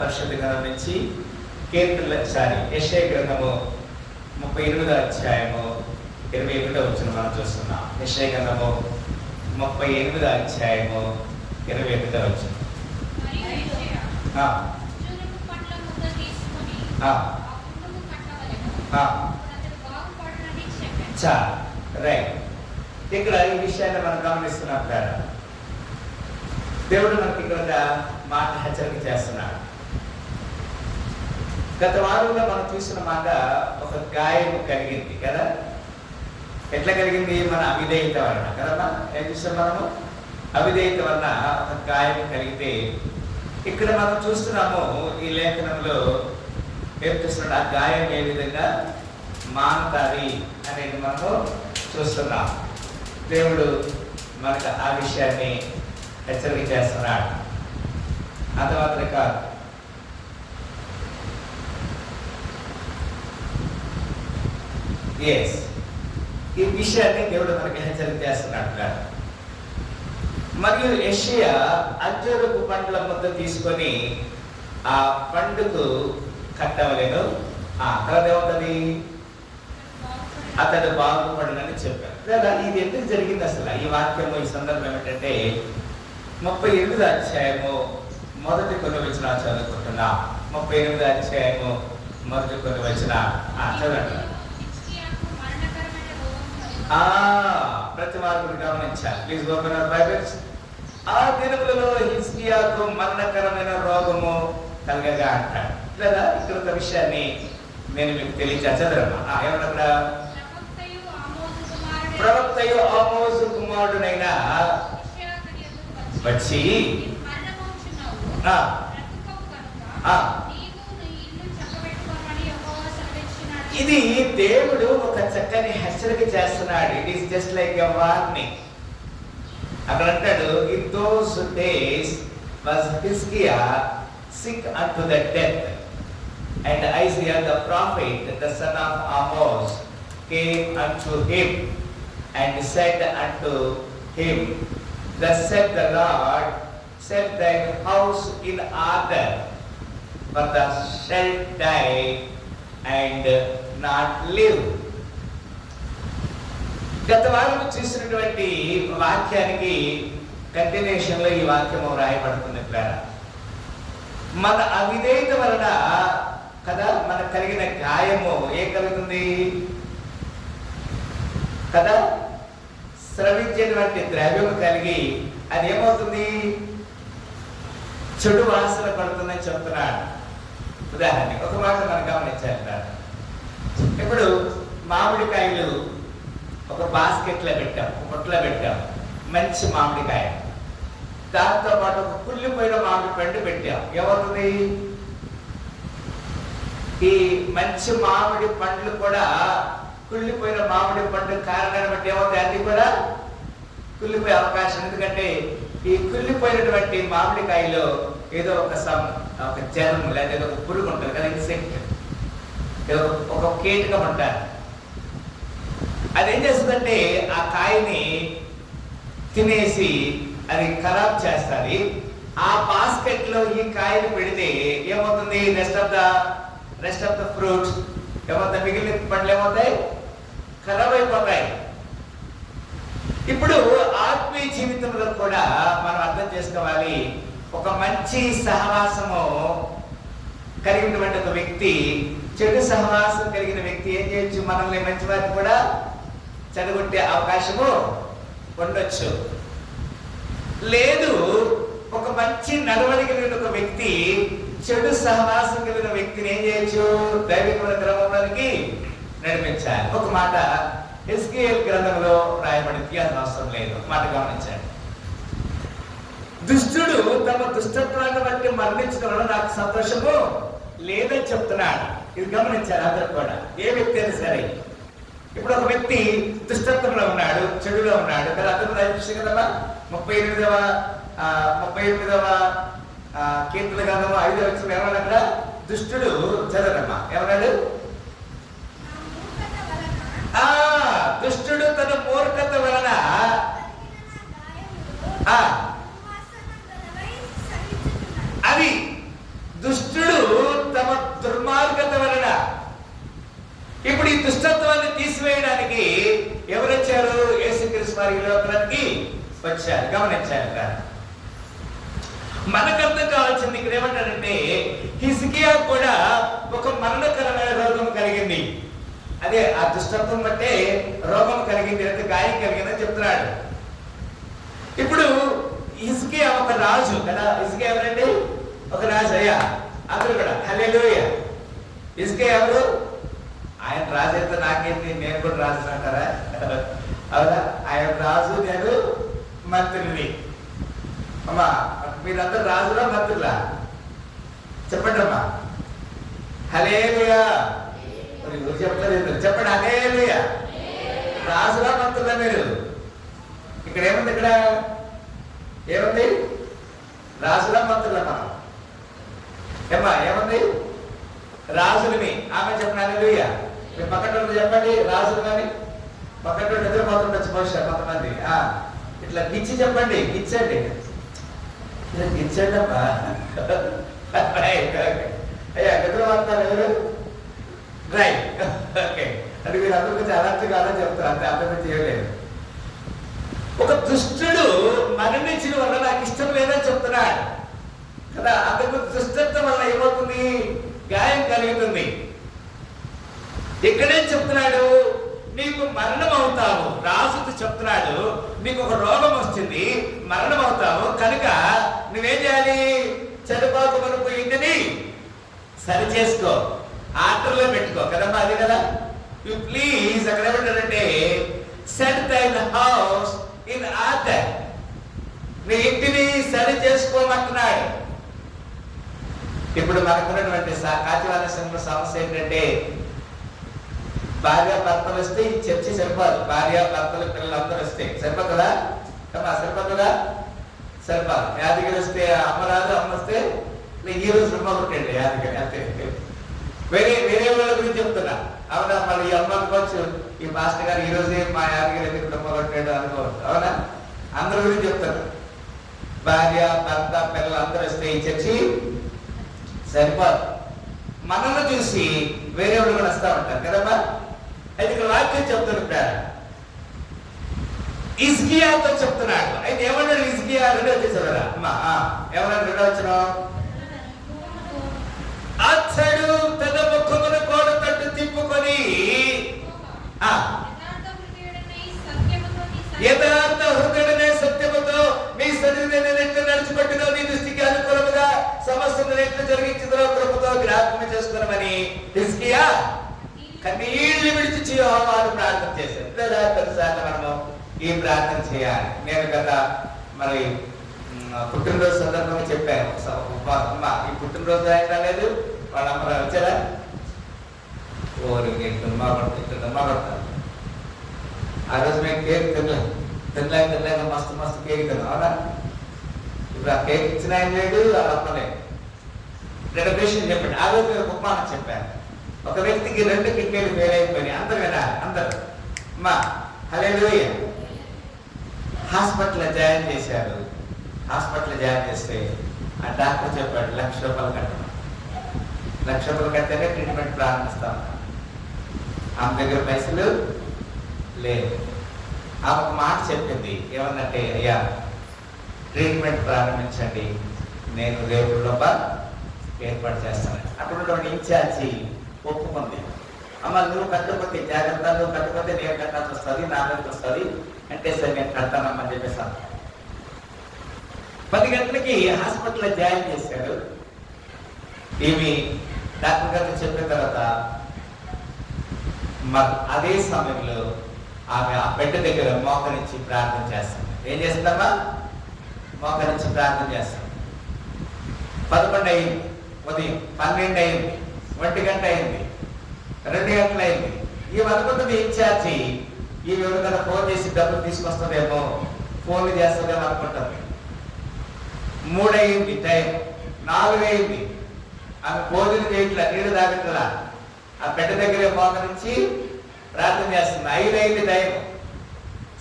పరిశుద్ధ గ్రంథం నుంచి యెషయా గ్రంథము 38వ అధ్యాయము 21వ వచనం మనం చూస్తున్నాం. యెషయా గ్రంథము 38వ అధ్యాయము 21వ వచనం. రైట్. ఇక్కడ ఈ విషయాన్ని మనం గమనిస్తున్నాం కదా. దేవుడు మనకి ఇక్కడ మాట హెచ్చరిక చేస్తున్నాడు. గత వారంలో మనం చూసిన మాట ఒక గాయం కలిగింది కదా. ఎట్లా కలిగింది? మన అవిధేయత వలన కదమ్మా. ఏం చూసాం మనము? అవిధేయత వలన ఒక గాయం కలిగితే ఇక్కడ మనం చూస్తున్నాము ఈ లేఖనంలో ఏం చూస్తున్నాడు? ఆ గాయం ఏ విధంగా మానుతాది అనేది మనము చూస్తున్నాం. దేవుడు మనకు ఆ విషయాన్ని హెచ్చరిక చేస్తున్నాడు. అంత మాత్రం కాదు, ఈ విషయాన్ని దేవుడు మనకి హెచ్చరిక చేస్తున్నాడు కాదు. మరియు యెషయా అంజూరపు పండ్ల ముద్ద తీసుకొని ఆ పండుకు కట్టవలెను. తర్వాత ఏమవుతుంది? అతడు బాగుపడనని చెప్పారు కదా. ఇది ఎందుకు జరిగింది అసలు? ఈ వాక్యము, ఈ సందర్భం ఏమిటంటే 38వ అధ్యాయము మొదటి కొన్ని వచనాలు చదువుకుంటున్నా. 38వ అధ్యాయము మొదటి కొన్ని వచనాలు చదవండి. ప్రతి వారు గమనించాలి. Please open your Bibles. ఆ దినములలో హిజ్కియాకు మరణకరమైన రోగము కలగగా అంటాడు లేదా. ఇక్కడ ఒక విషయాన్ని నేను మీకు తెలియజేద్దామా. ఏమన్నా? ప్రవక్తయు ఆమోజు కుమారుడైన వచ్చి ఇది దేవుడు ఒక చక్కని హెచ్చరిక చేస్తున్నాడు. It is just like a warning. అక్కడ అంటాడు, ఇన్ దోస్ డేస్ వాస్ హిజ్కియా sick unto the death, and Isaiah the prophet, the son of Amoz, came unto him and said unto him, thus said the Lord, set thine house in order, for thou shalt die and not live. గత వారం చూసినటువంటి వాక్యానికి continuation లో ఈ వాక్యము రాయబడుతుంది. మన అవిధేయత వలన కదా మనకు కలిగిన గాయము ఏం కలుగుతుంది కదా? స్రవించేటువంటి ద్రవ్యము కలిగి అది ఏమవుతుంది? చెడు వాసన పడుతుందని చెప్తున్నాడు. ఉదాహరణకి ఒక మాట మనం గమనించాలి. ఇప్పుడు మామిడికాయలు ఒక బాస్కెట్లో పెట్టాం, ఒక పొట్లో పెట్టాం, మంచి మామిడికాయ. దాంతో పాటు ఒక కుళ్ళిపోయిన మామిడి పండు పెట్టాం. ఏమవుతుంది? ఈ మంచి మామిడి పండ్లు కూడా కుళ్ళిపోయిన మామిడి పండు కారణాన్ని బట్టి ఏమవుతాయి? అన్ని కూడా కుళ్ళిపోయే అవకాశం. ఎందుకంటే ఈ కుళ్ళిపోయినటువంటి మామిడికాయలో ఏదో ఒక జర్మ్ లేదా ఏదో ఒక పురుగు ఉంటుంది కదా, ఇన్సెక్ట్, ఏదో ఒక కీటకం ఉంటారు. అదేం చేస్తుందంటే ఆ కాయని తినేసి అది ఖరాబ్ చేస్తుంది. ఆ బాస్కెట్ లో ఈ కాయను పెడితే ఏమవుతుంది? రెస్ట్ ఆఫ్ ద ఫ్రూట్స్ ఏమవుతాయి? మిగిలిన పండ్లు ఏమవుతాయి? ఖరాబ్ అయిపోతాయి. ఇప్పుడు ఆత్మీయ జీవితంలో కూడా మనం అర్థం చేసుకోవాలి. ఒక మంచి సహవాసము కలిగినటువంటి ఒక వ్యక్తి, చెడు సహవాసం కలిగిన వ్యక్తి ఏం చేయొచ్చు? మనల్ని మంచి వారిని కూడా చెడగొట్టే అవకాశము ఉండొచ్చు. లేదు, ఒక మంచి నడవడి కలిగిన ఒక వ్యక్తి చెడు సహవాసం కలిగిన వ్యక్తిని ఏం చేయొచ్చు? దైవికమైన క్రమంలోనికి నడిపించాలి. ఒక మాట హిజ్కియా గ్రంథంలో రాయబడింది, అది అవసరం లేదు. ఒక మాట గమనించండి. దుష్టుడు తమ దుష్టత్వాన్ని బట్టి మరణించడం వల్ల నాకు సంతోషము లేదని చెప్తున్నాడు. ఇది గమనించాలి అందరూ కూడా, ఏ వ్యక్తి అయినా సరే. ఇప్పుడు ఒక వ్యక్తి దుష్టత్వంలో ఉన్నాడు, చెడులో ఉన్నాడు కదా. అందరూ రాయించారు కదమ్మా. 38వ కీర్తన గ్రంథము 5వ వచనం ఏమన్నాడు అక్కడ? దుష్టుడు చదవమ్మా, ఏమన్నాడు? దుష్టుడు తన మూర్ఖత వలన అది దుష్టుడు తమ దుర్మార్గత వలన ఇప్పుడు ఈ దుష్టత్వాన్ని తీసివేయడానికి ఎవరు వచ్చారు? యేసుక్రీస్తు వారి ఈ లోకానికి వచ్చారు. గమనించారు. మనకు అర్థం కావాల్సింది ఇక్కడ ఏమంటాడంటే, హిజ్కియా కూడా ఒక మరణకరమైన రోగం కలిగింది. అదే ఆ దుష్టత్వం బట్టే రోగం కలిగింది, అంటే గాయం కలిగిందని చెప్తున్నాడు. ఇప్పుడు హిజ్కియా ఒక రాజు కదా. హిజ్కియా ఎవరండి? ఒక రాజు. అయ్యా అందరూ కూడా హల్లెలూయా. హిజ్కియా ఎవరు? ఆయన రాజు అయితే నాకేంటి, నేను కూడా రాజు అంటారా? అవునా? ఆయన రాజు, నేను మంత్రిని. అమ్మా మీరందరూ రాజులా మంత్రులా? చెప్పండి అమ్మా. హల్లెలూయా. చెప్పలేదు, చెప్పండి హల్లెలూయా. రాజులా మంత్రులా మీరు? ఇక్కడ ఏముంది? ఇక్కడ ఏముంది? రాజులా మంత్రులా మనం? ఏమ్మా ఏముంది? రాజులని. ఆమె చెప్పండి హల్లెలూయా. మీ పక్కన చెప్పండి రాజులు. కానీ పక్కన నిద్రపోతుండొచ్చు బహుశా కొంతమంది. ఇట్లా గిచ్చి చెప్పండి, గిచ్చండి, గిచ్చండి అమ్మా. అయ్యా నిద్రపోతున్నారు ఎవరు? Right, okay. అది మీరు అందరూ కొంచెం అలర్ట్ కాదని చెప్తారు, అంతే, అర్థం చేయలేదు. ఒక దుష్టుడు మరణించిన వల్ల నాకు ఇష్టం లేదని చెప్తున్నాడు కదా. అందుకు దుష్టత్వం వల్ల ఏమవుతుంది? గాయం కలుగుతుంది. ఇక్కడేం చెప్తున్నాడు? నీకు మరణం అవుతావు. రాజుతో చెప్తున్నాడు, నీకు ఒక రోగం వస్తుంది, మరణం అవుతావు, కనుక నువ్వేం చేయాలి? చనిపోక మనకు ఇంటిని సరి చేసుకో, ఆర్డర్లో పెట్టుకో కదమ్మా. అది కదా. యు ప్లీజ్ అక్కడ ఏమంటాడంటే, సెట్ దైన్ హౌస్ ఇన్ ఆర్డర్. నీ ఇంటిని సరి చేసుకోమంటున్నాడు. ఇప్పుడు మనకున్నటువంటి కాచివాలసంలో సమస్య ఏంటంటే, భార్య భర్తలు వస్తే ఈ చర్చి సరిపోదు. భార్య భర్తలు పిల్లలు అందరూ వస్తే సరిపోతుందా? సరిపోతుందా? సరిపోదు. యాదగిరి వస్తే అమ్మ రాదు, అమ్మ వస్తే ఈ రోజు రుమ్మ కొట్టండి యాదగిరి, అంతే. వేరే వేరే వాళ్ళ గురించి చెప్తున్నా. అవునా? మళ్ళీ ఈ అమ్మ అనుకోవచ్చు, ఈ మాస్టర్ గారు ఈ రోజే మా యాదగిరి ఎందుకు రుమ్మ కొట్టాడు అనుకోవచ్చు. అవునా? అందరి గురించి చెప్తారు. భార్య భర్త పిల్లలు అందరూ వస్తే ఈ చర్చి సరిపోదు. మనల్ని చూసి వేరే వాళ్ళు కూడా వస్తా ఉంటారు కదమ్మా. అయితే ఇక్కడ వాక్యం చెప్తున్నాడు, హిజ్కియాతో చెప్తున్నాడు. అయితే ఏమన్నాడు హిజ్కియా? రెండో వచ్చేసాడు కదా అమ్మా. ఏమన్నాడు రెండో వచ్చిన? అతడు తన ముఖమును గోడ తట్టు తిప్పుకొని యథార్థ హృదయుడనే సత్యముతో నీ సన్నిధిని ఎట్లు నడుచుబట్టినో, నీ దృష్టికి అనుకూలముగా సమస్యను ఎట్లు జరిగించిందో కృపతో జ్ఞాపకం చేసుకున్నామని హిజ్కియా కన్నీళ్లు విడిచి యెహోవాను ప్రార్థన చేశాడు. కొన్నిసార్లు మనము ఈ ప్రార్థన చేయాలి. నేను గత మరి పుట్టినరోజు సందర్భంగా చెప్పాను. అమ్మ ఈ పుట్టినరోజు ఆయన రాలేదు, వాళ్ళ అమ్మ వచ్చారా? ఓరి దుమ్మా కొడతాను. ఆ రోజు మేము కేక్ తినలేక మస్తు కేక్ తిన్నాం. అవునా? ఇప్పుడు ఆ కేక్ ఇచ్చిన ఆయన లేడు, వాళ్ళ అమ్మ లేదు. రెండు విషయం చెప్పండి. ఆ రోజు నేను ఉపమానం చెప్పాను. ఒక వ్యక్తికి 2 కిడ్నీలు ఫెయిల్ అయిపోయినాయి. అందరూ వినాలి, అందరూ. అమ్మా హల్లెలూయా. హాస్పిటల్లో జాయిన్ చేశారు. హాస్పిటల్లో జాయిన్ చేస్తే ఆ డాక్టర్ చెప్పాడు, 1,00,000 రూపాయలు కట్టడం. 1,00,000 రూపాయలు కడితేనే ట్రీట్మెంట్ ప్రారంభిస్తాం. ఆమె దగ్గర పైసలు లేదు. ఆమె ఒక మాట చెప్పింది, ఏమన్నంటే, అయ్యా ట్రీట్మెంట్ ప్రారంభించండి, నేను రేపు లోప ఏర్పాటు చేస్తాను. అటువంటి ఇన్ఛార్జి ఒప్పుకుంది. అమ్మ నువ్వు కట్టకపోతే జాగ్రత్త, నువ్వు కట్టకపోతే నేను కట్టాల్సి వస్తుంది, నా మీదకి వస్తుంది అంటే, సరే నేను కడతానమ్మని చెప్పేసాను. 10 గంటలకి హాస్పిటల్లో జాయిన్ చేశాడు. ఈమె డాక్టర్ గారితో చెప్పిన తర్వాత అదే సమయంలో ఆమె ఆ బెడ్ దగ్గర మోకరించి ప్రార్థన చేస్తాం. ఏం చేస్తుందమ్మా? మోకరించి ప్రార్థన చేస్తాం. 11 అయింది, ఉదయం 12 అయింది, 1 గంట అయింది, 2 గంటలు అయింది. ఈ అనుకుంటుంది ఇన్ఛార్జి ఈ ఎవరికైనా ఫోన్ చేసి డబ్బులు తీసుకొస్తుందేమో, ఫోన్లు చేస్తుందేమో అనుకుంటుంది. 3 అయింది టైం, 4 అయింది. ఆమె భోజనం చేయట్లా, నీళ్ళు తాగట్లా, ఆ బెడ్ దగ్గరే మోకరించి ప్రార్థన చేస్తుంది. 5 అయింది టైం,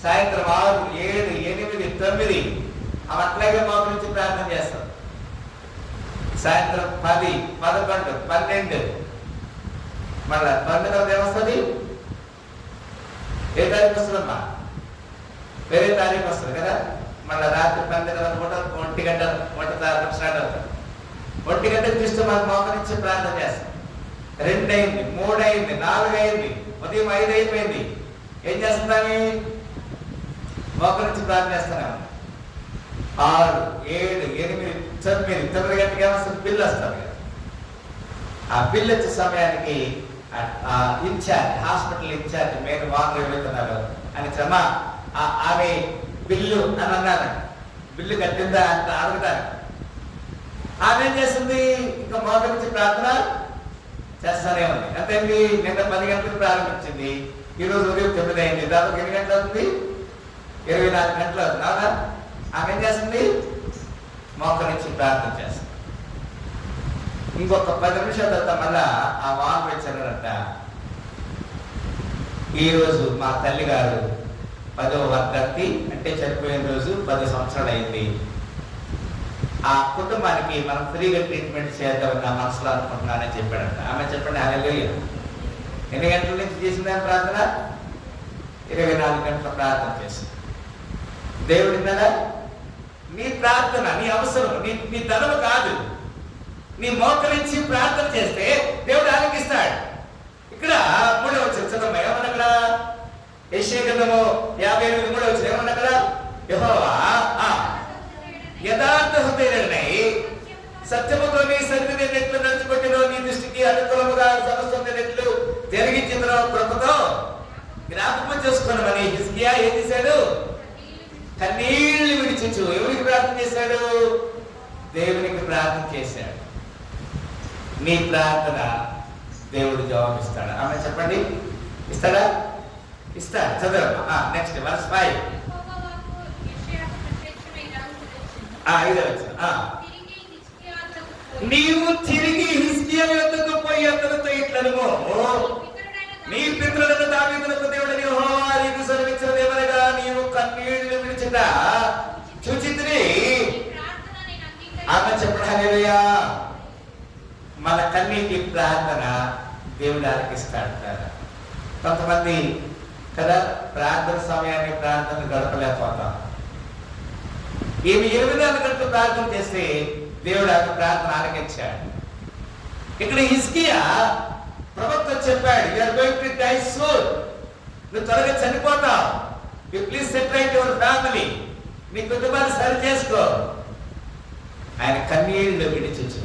సాయంత్రం 6, 7, 8, 9 ఆమె అట్లాగే మోకరించి ప్రార్థన చేస్తాం. సాయంత్రం 10, 11, 12, మళ్ళా 12 తర్వాత ఏమొస్తుంది? ఏ తారీఖు వస్తుందమ్మా? వేరే తారీఖు వస్తుంది కదా. మళ్ళీ రాత్రి 12 తర్వాత కూడా 1 గంట తారీఖు స్టార్ట్ అవుతుంది. 1 గంటకు చూస్తే మనం మోకరించి ప్రార్థన చేస్తాం. 2 అయింది, 3 అయింది, 4 అయింది, ఉదయం 5 అయిపోయింది. ఏం చేస్తున్నాము? మోకరించి ప్రార్థన చేస్తున్నాము. 6, 7, 8, 9 గంటకి ఏమొస్తుంది? బిల్లు వస్తుంది కదా. ఆ బిల్లు వచ్చే సమయానికి ఇన్ఛార్జ్, హాస్పిటల్ ఇన్ఛార్జ్ మీరు వాంగ్ వెళ్తున్నారు అని చెప్పమా ఆమె బిల్లు అని అన్నారు. బిల్లు కట్టిందా అని అడుగుతారు. ఆమె ఏం చేస్తుంది? ఇంకా మోకరించి ప్రార్థన చేస్తానే ఉంది. అంతేంటి? నిన్న 10 గంటలకు ప్రారంభించింది, ఈరోజు ఉదయం 9 అయింది. దాదాపు ఎన్ని గంటలు అవుతుంది? 24 గంటలు అవుతుంది. అవునా? ఆమె ఏం చేస్తుంది? మోకరించి ప్రార్థన చేస్తుంది. ఇంకొక 10 నిమిషాల తర్వాత మళ్ళా ఆ వాంగ్ వచ్చారంట. ఈరోజు మా తల్లి గారు 10వ వర్ధంతి, అంటే చనిపోయిన రోజు 10 సంవత్సరాలు అయింది. ఆ కుటుంబానికి మనం ఫ్రీగా ట్రీట్మెంట్ చేద్దామని నా మనసులో అనుకుంటున్నానని చెప్పాడంట. ఆమె చెప్పండి హల్లెలూయా. ఎన్ని గంటల నుంచి చేసిందని ప్రార్థన? 24 గంటల ప్రార్థన చేసింది. దేవుడి మీద నీ ప్రార్థన, నీ అవసరం, నీ ధనము కాదు, నీ మోకరించి ప్రార్థన చేస్తే దేవుడు ఆలకిస్తాడు. ఇక్కడ 3వ వచనం చదవమ్మా. ఏమన్నా అక్కడ? యెషయా గ్రంథము 58, 3వ వచనం ఏమన్నా అక్కడ? యెహోవా యథార్థ హృదయుడై సత్యముతో నీ సన్నిధిని నెట్లు నడుచుకొట్టినో, నీ దృష్టికి అనుకూలముగా సమస్యలు జరిగించిన కృపతో జ్ఞాపకం చేసుకోనమని హిజ్కియా ఏం చేశాడు? కన్నీళ్లు విడిచించు. ఎవరికి ప్రార్థన చేశాడు? దేవునికి ప్రార్థన చేశాడు. నీ ప్రార్థన దేవుడు జవాబిస్తాడు. ఆమె చెప్పండి, ఇస్తాడా? ఇస్తాడు. చదవమ్మా. Next verse 5. 5వ వచనం. నీవు తిరిగి హిజ్కియా యొద్దకు పోయి అతనితో ఇట్లనుము, నీ పితరులను దావీదునకు దేవుడని యెహోవా నీకు సెలవిచ్చినదేమనగా, నీవు కన్నీళ్లు విడిచుట చూచితిని. ఆమె చెప్పండి హల్లెలూయా. మన కన్నీటి ప్రార్థన దేవుడు ఆలకిస్తాడు కదా. కొంతమంది కదా ప్రార్థన సమయాన్ని ప్రార్థన గడపలేకపోతాం. ఈమె 24 గంటలు ప్రార్థన చేస్తే దేవుడు ఆమె ప్రార్థన ఆలకించాడు. ఇక్కడ హిజ్కియా ప్రవక్త చెప్పాడు, you are going to die soon, నువ్వు త్వరగా చనిపోతావు, you please set right your family, నీ కుటుంబాన్ని సరి చేసుకో. ఆయన కన్నీళ్లు విడిచుచు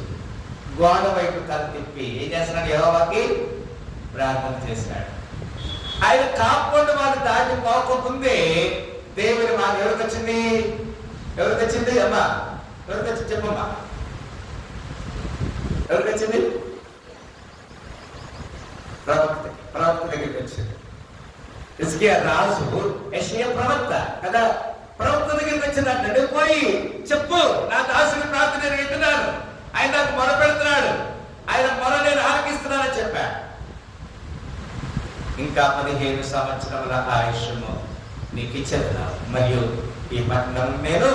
గోడ వైపు తల తిప్పి ఏం చేస్తున్నాడు? యెహోవాకి ప్రార్థన చేశాడు. ఆయన కాంపౌండ్ వాళ్ళు దాటిపోకముందే దేవుని మాట ఎవరికి వచ్చింది? ఎవరికి వచ్చింది అమ్మా? ఎవరికి వచ్చింది చెప్పమ్మా? ఎవరికి వచ్చింది? ప్రవక్త దగ్గరికి వచ్చింది. హిజ్కియా రాజు, యెషయా ప్రవక్త కదా. ప్రవక్త దగ్గరికి వచ్చింది. అంటే పోయి చెప్పు, నా దాసుని ప్రార్థన నేను వింటున్నాను, ఆయన నాకు మొర పెడుతున్నాడు, ఆయన మొర నేను ఆలకిస్తున్నానని చెప్పా. ఇంకా 15 సంవత్సరముల ఆయుష్యము నీకు ఇచ్చేది, మరియు ఈ పట్టణం నేను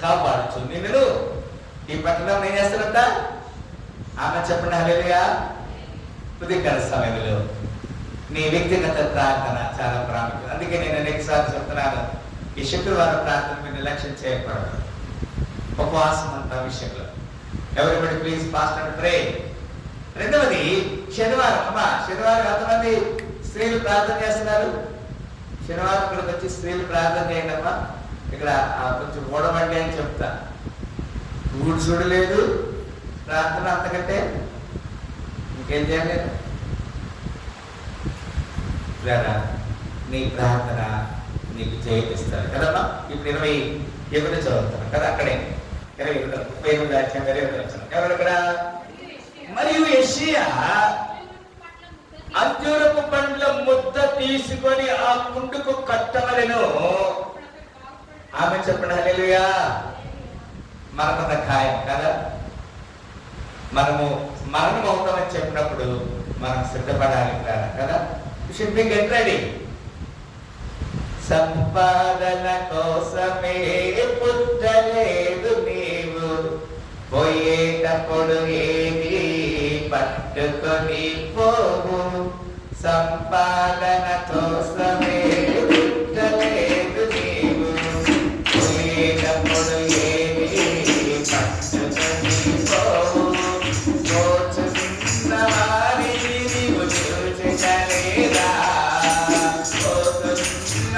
కాపాడుచు నిన్ను. ఈ పట్టణం నేను చేస్తానంట. ఆమె చెప్పండి హల్లెలూయా. ఉదయకాల సమయంలో నీ వ్యక్తిగత ప్రార్థన చాలా ప్రాముఖ్యం. అందుకే నేను అనేకసార్లు చెప్తున్నాను, ఈ శుక్రవారం ప్రార్థన మీరు నిర్లక్ష్యం చేయకూడదు. ఉపవాసం అంత విషయంలో everybody please fast and pray. రెండవది శనివారం. అమ్మా శనివారం ఎంతమంది స్త్రీలు ప్రార్థన చేస్తున్నారు? శనివారం ఇక్కడికి వచ్చి స్త్రీలు ప్రార్థన చేయండి అమ్మా. ఇక్కడ కొంచెం ఓడవండి అని చెప్తా. ఊడు చూడలేదు ప్రార్థన, అంతకంటే ఇంకేం చేయలేదు. నీ ప్రార్థన నీకు జయిస్తారు కదమ్మా. ఇప్పుడు 21 చదువుతాను కదా. అక్కడే 28 వచ్చాను. ఎవరు ఇక్కడ? మరియు యెషయా అంజూరపు పండ్ల ముద్ద తీసుకొని ఆ కుండుకు కట్టవలెను. ఆమె చెప్పండి హల్లెలూయా. మనకున్న ఖాయం కదా. మనము మరణం అవుతామని చెప్పినప్పుడు మనం సిద్ధపడాలి కదా. You should be get ready. సంపాదన కోసమే పుట్టలేదు నీవు, పోయేటప్పుడు ఏది పట్టుకొని పోవు, సంపాదన కోసమే పుట్టలేదు నీవు. పోయేటప్పుడు ఏది పట్టుకొని పోవు, పోచున్న వారిని నీవు చూచలేదా. పోతున్న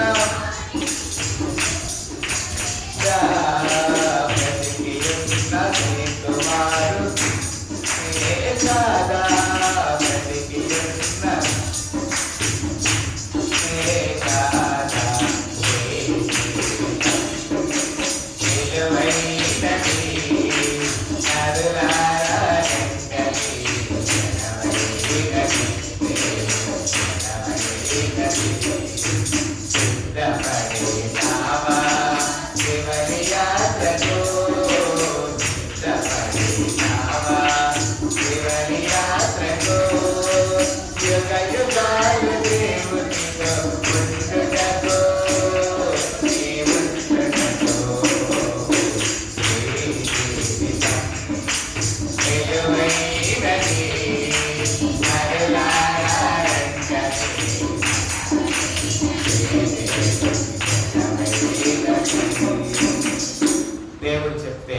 దేవుడు చెప్తే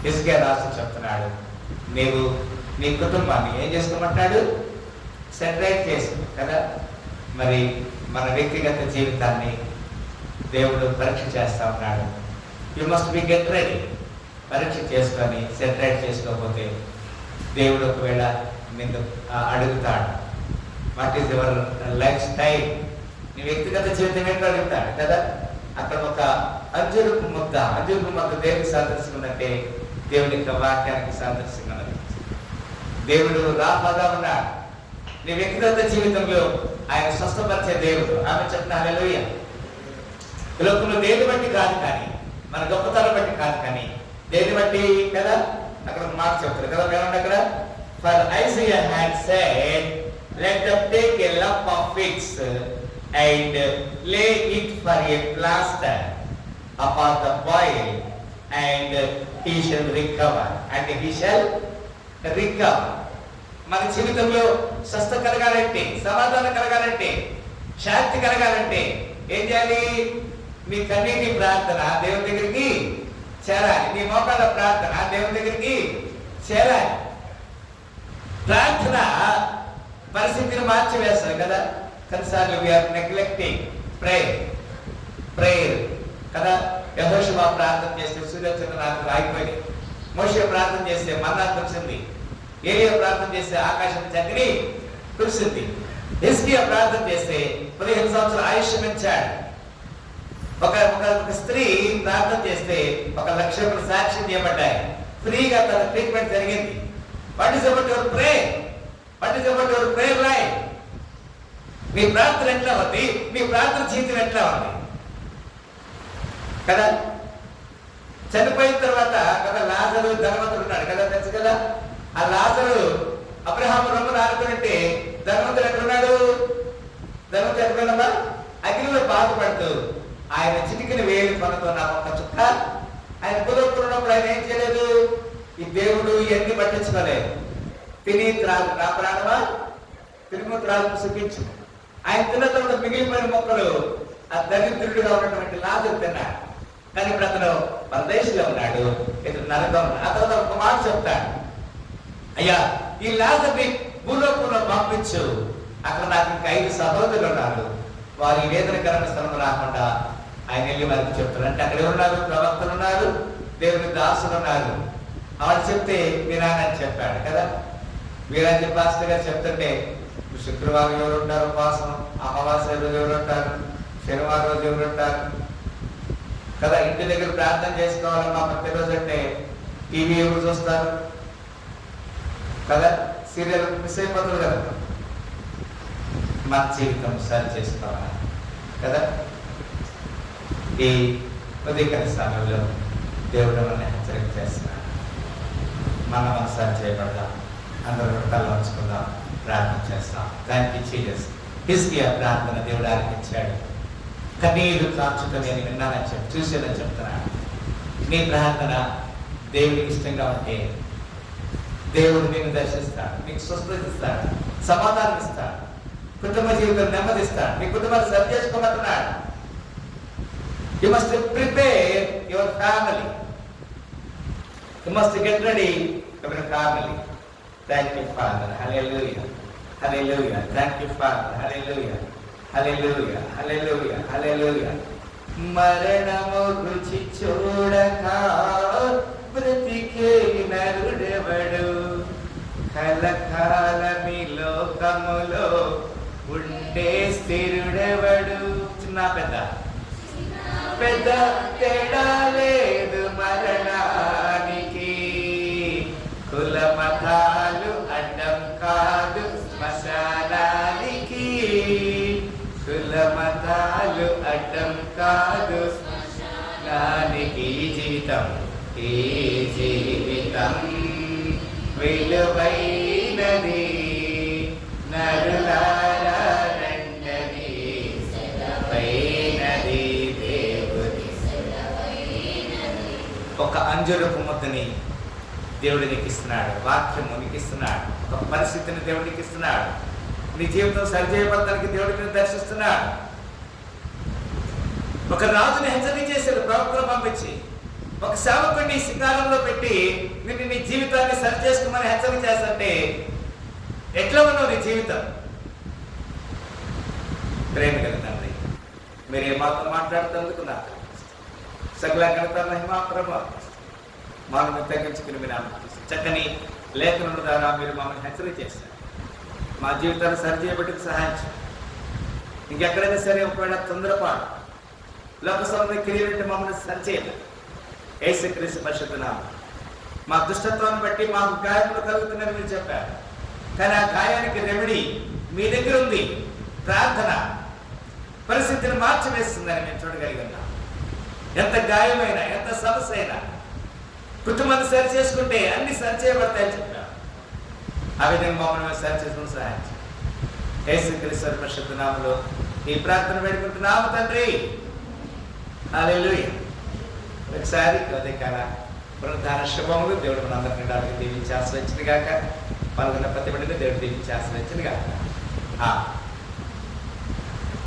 హిజ్కియా రాసి చెప్తున్నాడు, నీవు నీ కుటుంబాన్ని ఏం చేసుకోమంటాడు? సెటరేట్ చేసుకో కదా. మరి మన వ్యక్తిగత జీవితాన్ని దేవుడు పరీక్ష చేస్తా ఉన్నాడు. You must be get ready. పరీక్ష చేసుకొని సెటరేట్ చేసుకోకపోతే దేవుడు ఒకవేళ నిన్ను అడుగుతాడు, what is your life style, నీ వ్యక్తిగత జీవితం ఏంటో అడుగుతాడు కదా. అక్కడ ఒక అంజురుపు ముద్ద దేవునికి సాదృశ్యంటే దేవుని యొక్క వాక్యానికి సాదృశ్యంగా ఉన్నది. దేవుడు రాఫాగా ఉన్నాడు. నీ వ్యక్తిగత జీవితంలో ఆయన స్వస్థపరిచే దేవుడు. ఆమె చెప్పిన హల్లెలూయా. ఈ లోకంలో దేని బట్టి కాదు కానీ, మన గొప్పతనం బట్టి కాదు కానీ, దేని బట్టి కదా. అక్కడ మాట చెప్తారు కదా, ఏమంటే అక్కడ for Isaiah had said let them take a lump of figs and lay it for a plaster upon the boil and he shall recover and he shall recover. మన జీవితంలో స్వస్థ కలగాలంటే, సమాధానం కలగాలంటే, శాంతి కలగాలంటే ఏం చేయాలి? నీ కన్నీటి ప్రార్థన దేవుని దగ్గరికి చేరాలి. నీ మోకాళ్ళ ప్రార్థన దేవుని దగ్గరికి చేరాలి. ప్రార్థన పరిస్థితిని మార్చివేస్తాయి కదా. కొన్నిసార్లు వీఆర్ నెగ్లెక్టింగ్ ప్రేయర్ కదా. యెహోషువ ప్రార్థన చేస్తే సూర్యచంద్రులు ఆగిపోయింది. మోషే ప్రార్థన చేస్తే మన్నా కురిసింది. ఏలియా ప్రార్థన చేస్తే ఆకాశం చక్రి కురిసింది. హిజ్కియా ప్రార్థన చేస్తే 15 సంవత్సరాల ఆయుష్ పెంచాడు. ఒక స్త్రీ ప్రార్థన చేస్తే 1 లక్ష సాక్ష్యం చేయబడ్డాయి. ఫ్రీగా తన ట్రీట్మెంట్ జరిగింది. What is about your prayer? What is about your prayer life? నీ ప్రార్థన ఎట్లా ఉంది? నీ ప్రార్థన జీవితం ఎట్లా ఉంది కదా. చనిపోయిన తర్వాత కదా లాజరు ధనవంతుడు ఉన్నాడు కదా, తెలుసు కదా. ఆ లాజరు అబ్రహాము రొమ్మను ఆనుకునంటే ధనవంతుడు ఎక్కడున్నాడు? ధనవంతుడు ఎక్కడున్నామా? అగ్నిలో బాధపడుతూ ఆయన చిటికిన వేలు పనుతో నా ఒక చుక్క ఆయన కుదరకున్నప్పుడు ఆయన ఏం చేయలేదు. ఈ దేవుడు ఇవన్నీ పట్టించుకోలేదు. తిని త్రాగు నా ప్రాణమా తిరుగు త్రాగు సుఖించు. ఆయన తిన్న తర్వాత మిగిలిపోయిన మొక్కలు ఆ దరిద్రుడిగా ఉన్నటువంటి లాజరు తిన్నాడు. కానీ ఇప్పుడు అతను పరదేశంలో ఉన్నాడు, ఇతను నరకం. ఆ తర్వాత ఒక మాట చెప్తాడు, అయ్యా ఈ లాజర్ని భూలోకంలో పంపించు, అక్కడ నాకు ఇంకా 5 సహోదరులు ఉన్నారు, వారు ఈ వేదనకరమైన స్థలం రాకుండా ఆయన వెళ్ళి వారికి చెప్తారు. అంటే అక్కడ ఎవరున్నారు? ప్రవక్తలు ఉన్నారు, దేవుని దాసులు ఉన్నారు. వాళ్ళు చెప్తే వినాలని చెప్పాడు కదా. వీరాజీ పాస్టర్ గారు చెప్తుంటే శుక్రవారం ఎవరు ఉంటారు ఉపవాసం, అమావాస్య రోజు ఎవరు ఉంటారు, శనివారం రోజు ఎవరు ఉంటారు కదా. ఇంటి దగ్గర ప్రార్థన చేసుకోవాలమ్మా ప్రతిరోజు అంటే టీవీ ఎవరు చూస్తారు కదా, సీరియల్ మిస్ అయిపోతుంది కదా. మన జీవితం సరి చేసుకోవాలి కదా. ఈ ఉదయకాల సమయంలో దేవుడు మనల్ని హెచ్చరిక చేస్తున్నాడు. మనం సరి చేయబడదాం. అందరూ కళ్ళు ఉంచుకుందాం, ప్రార్థన చేస్తాం. దానికి చేసి హిజ్కియా ప్రార్థన దేవుడు ఆలకించాడు. కన్నీరు కాచుతో నేను విన్నానని చెప్పి చూసేదని చెప్తున్నాను. నీ ప్రార్థన దేవుడికి ఇష్టంగా ఉంటే దేవుడు నిన్ను దర్శిస్తాడు, నీకు స్వస్థత ఇస్తాడు, సమాధానం ఇస్తాడు, కుటుంబ జీవితం నెమ్మదిస్తాడు, నీ కుటుంబాన్ని సరి చేసుకోమంటున్నాడు. You must prepare your family. You must get ready for your family. Thank you, Father. Hallelujah. Hallelujah. Thank you, Father. Hallelujah. Hallelujah. Hallelujah. Hallelujah. మరణము రుచి చూడక బ్రతికే నరుడెవడు, కలకాలమి లోకములో ఉండే స్థిరుడెవడు. చిన్న పెద్ద తేడా లేదు మరణానికి, కుల మతాలు అడ్డం కాదు శ్మశానానికి, కుల మతాలు అడ్డం కాదు శ్మశానానికి. ఈ జీవితం విలువైనది, నరులారా రండి, సెలవైనది దేవుని సెలవైనది. ఒక అంజూరపు ముద్దని దేవుడు నీకు ఇస్తున్నాడు, వాక్యము నీకు ఇస్తున్నాడు, ఒక పరిస్థితిని దేవుడు నీకు ఇస్తున్నాడు, నీ జీవితం సరిచేయబడటానికి దేవుడిని దర్శిస్తున్నాడు. ఒక రాజుని హెచ్చరిక చేశాడు ప్రవక్తను పంపించి, ఒక సేవకుడిని సింగారంలో పెట్టి నిన్ను నీ జీవితాన్ని సరి చేసుకోమని హెచ్చరిక చేస్తుంటే ఎట్లా ఉన్నావు నీ జీవితం? ప్రేమ కలుగుతండి. మీరు ఏమాత్రం మాట్లాడుతున్నందుకు నాకు సకల ఘనత మహిమ ప్రభావం మనం తగ్గించుకుని మీరు చక్కని లేఖనుల ద్వారా మీరు మమ్మల్ని హెచ్చరిక చేస్తారు. మా జీవితాన్ని సరి చేయబట్టి సహాయం చేయండి. ఇంకెక్కడైనా సరే ఒకవేళ తొందరపాటు లోక సంబంధం క్రియలు మమ్మల్ని సరిచేయాలి. యేసుక్రీస్తు పరిశుద్ధ నామమున మా దుష్టత్వాన్ని బట్టి మాకు గాయములు కలుగుతున్నాయని మీరు చెప్పారు, కానీ ఆ గాయానికి రెమెడీ మీ దగ్గర ఉంది. ప్రార్థన పరిస్థితిని మార్చివేస్తుందని మేము చూడగలిగినాం. ఎంత గాయమైనా, ఎంత సమస్య అయినా కుటుంబాన్ని సరి చేసుకుంటే అన్ని సరి చేయబడతాయని చెప్పారు. ఆ విధంగా మమ్మల్ని సరి చేసుకుని సహాయం చేయండి. యేసుక్రీస్తు పరిశుద్ధ నామములో ఈ ప్రార్థన వేడుకుంటున్నాము తండ్రి. హల్లెలూయా. ఒకసారి ఉదయకాల పునరుద్ధాన శుభములు దేవుడు మనందరినీ దీవించి ఆశ్రయించిన గాక. పాల్గొన్న ప్రతి బిడ్డను దేవుడు దీవించి ఆశ్రయించిన గాక.